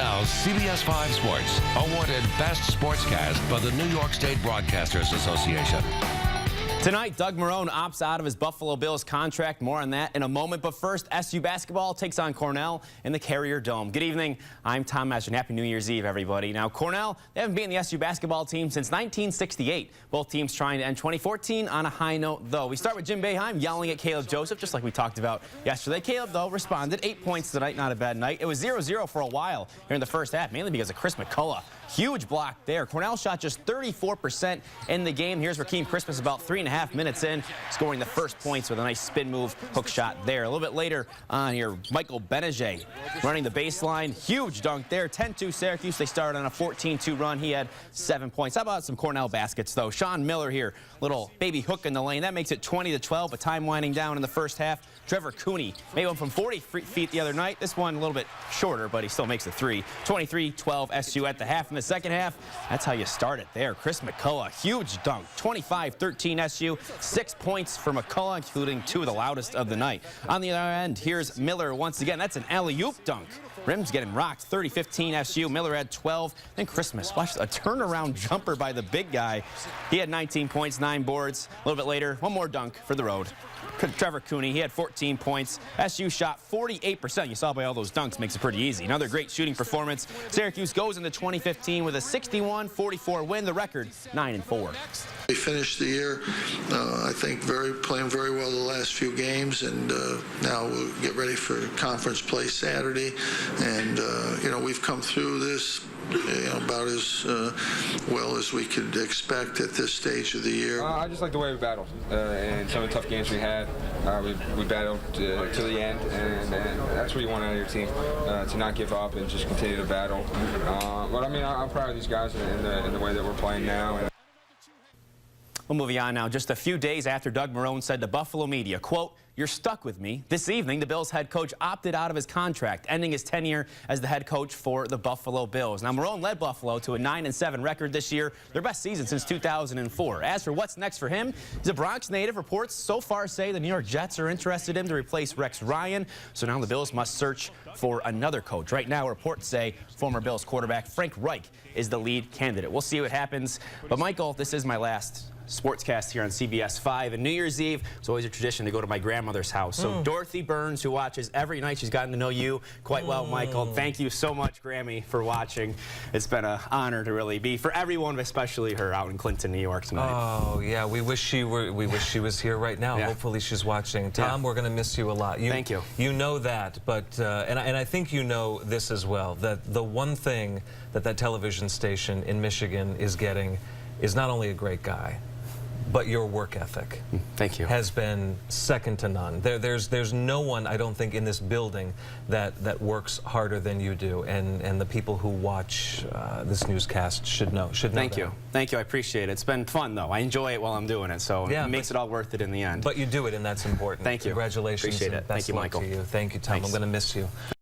now CBS 5 Sports, awarded Best Sportscast by the New York State Broadcasters Association. Tonight, Doug Marrone opts out of his Buffalo Bills contract. More on that in a moment. But first, SU basketball takes on Cornell in the Carrier Dome. Good evening. I'm Tom Eschen. Happy New Year's Eve, everybody. Now, Cornell, they haven't beaten the SU basketball team since 1968. Both teams trying to end 2014 on a high note, though. We start with Jim Boeheim yelling at Caleb Joseph, just like we talked about yesterday. Caleb, though, responded. 8 points tonight. Not a bad night. It was 0-0 for a while here in the first half, mainly because of Chris McCullough. Huge block there. Cornell shot just 34% in the game. Here's Rakeem Christmas about 3.5 minutes in, scoring the first points with a nice spin move hook shot there. A little bit later on here, Michael Benajay running the baseline. Huge dunk there. 10-2 Syracuse. They started on a 14-2 run. He had 7 points. How about some Cornell baskets, though? Sean Miller here, little baby hook in the lane. That makes it 20-12, but time winding down in the first half. Trevor Cooney made one from 40 feet the other night. This one a little bit shorter, but he still makes the three. 23-12 SU at the half. In the second half, that's how you start it there. Chris McCullough, huge dunk. 25-13 SU. 6 points for McCullough, including 2 of the loudest of the night. On the other end, here's Miller once again. That's an alley-oop dunk. Rim's getting rocked. 30-15 SU. Miller had 12. Then Christmas. Watch a turnaround jumper by the big guy. He had 19 points, 9 boards. A little bit later, one more dunk for the road. Trevor Cooney, he had 14 points. SU shot 48%. You saw by all those dunks, makes it pretty easy. Another great shooting performance. Syracuse goes into 2015 with a 61-44 win. The record, 9-4. We finished the year, I think, playing very well the last few games, and now we'll get ready for conference play Saturday. And we've come through this about as well as we could expect at this stage of the year. I just like the way we battled, and some of the tough games we had. We battled to the end, and that's what you want out of your team, to not give up and just continue to battle. But I mean, I'm proud of these guys in the way that we're playing now. We'll move on now. Just a few days after Doug Marrone said to Buffalo media, quote, "You're stuck with me." This evening, the Bills head coach opted out of his contract, ending his tenure as the head coach for the Buffalo Bills. Now, Marrone led Buffalo to a 9-7 record this year, their best season since 2004. As for what's next for him, he's a Bronx native. Reports so far say the New York Jets are interested in him to replace Rex Ryan. So now the Bills must search for another coach. Right now, reports say former Bills quarterback Frank Reich is the lead candidate. We'll see what happens. But, Michael, this is my last Sportscast here on CBS 5. And New Year's Eve, it's always a tradition to go to my grandmother's house. So Dorothy Burns, who watches every night, she's gotten to know you quite well, Michael. Thank you so much, Grammy, for watching. It's been an honor to really be for everyone, especially her out in Clinton, New York tonight. Oh yeah, we wish she was here right now. Yeah. Hopefully she's watching. Tom, we're going to miss you a lot. Thank you. You know that, but and I think you know this as well, that the one thing that television station in Michigan is getting is not only a great guy, but your work ethic. Thank you. Has been second to none. There's no one, I don't think, in this building that works harder than you do, and the people who watch this newscast should know. Thank you. Thank you. I appreciate it. It's been fun, though. I enjoy it while I'm doing it, so yeah, it makes it all worth it in the end. But you do it, and that's important. Thank you. Congratulations. Appreciate it. And best Thank you, luck Michael. to you. Thank you, Tom. Thanks. I'm going to miss you.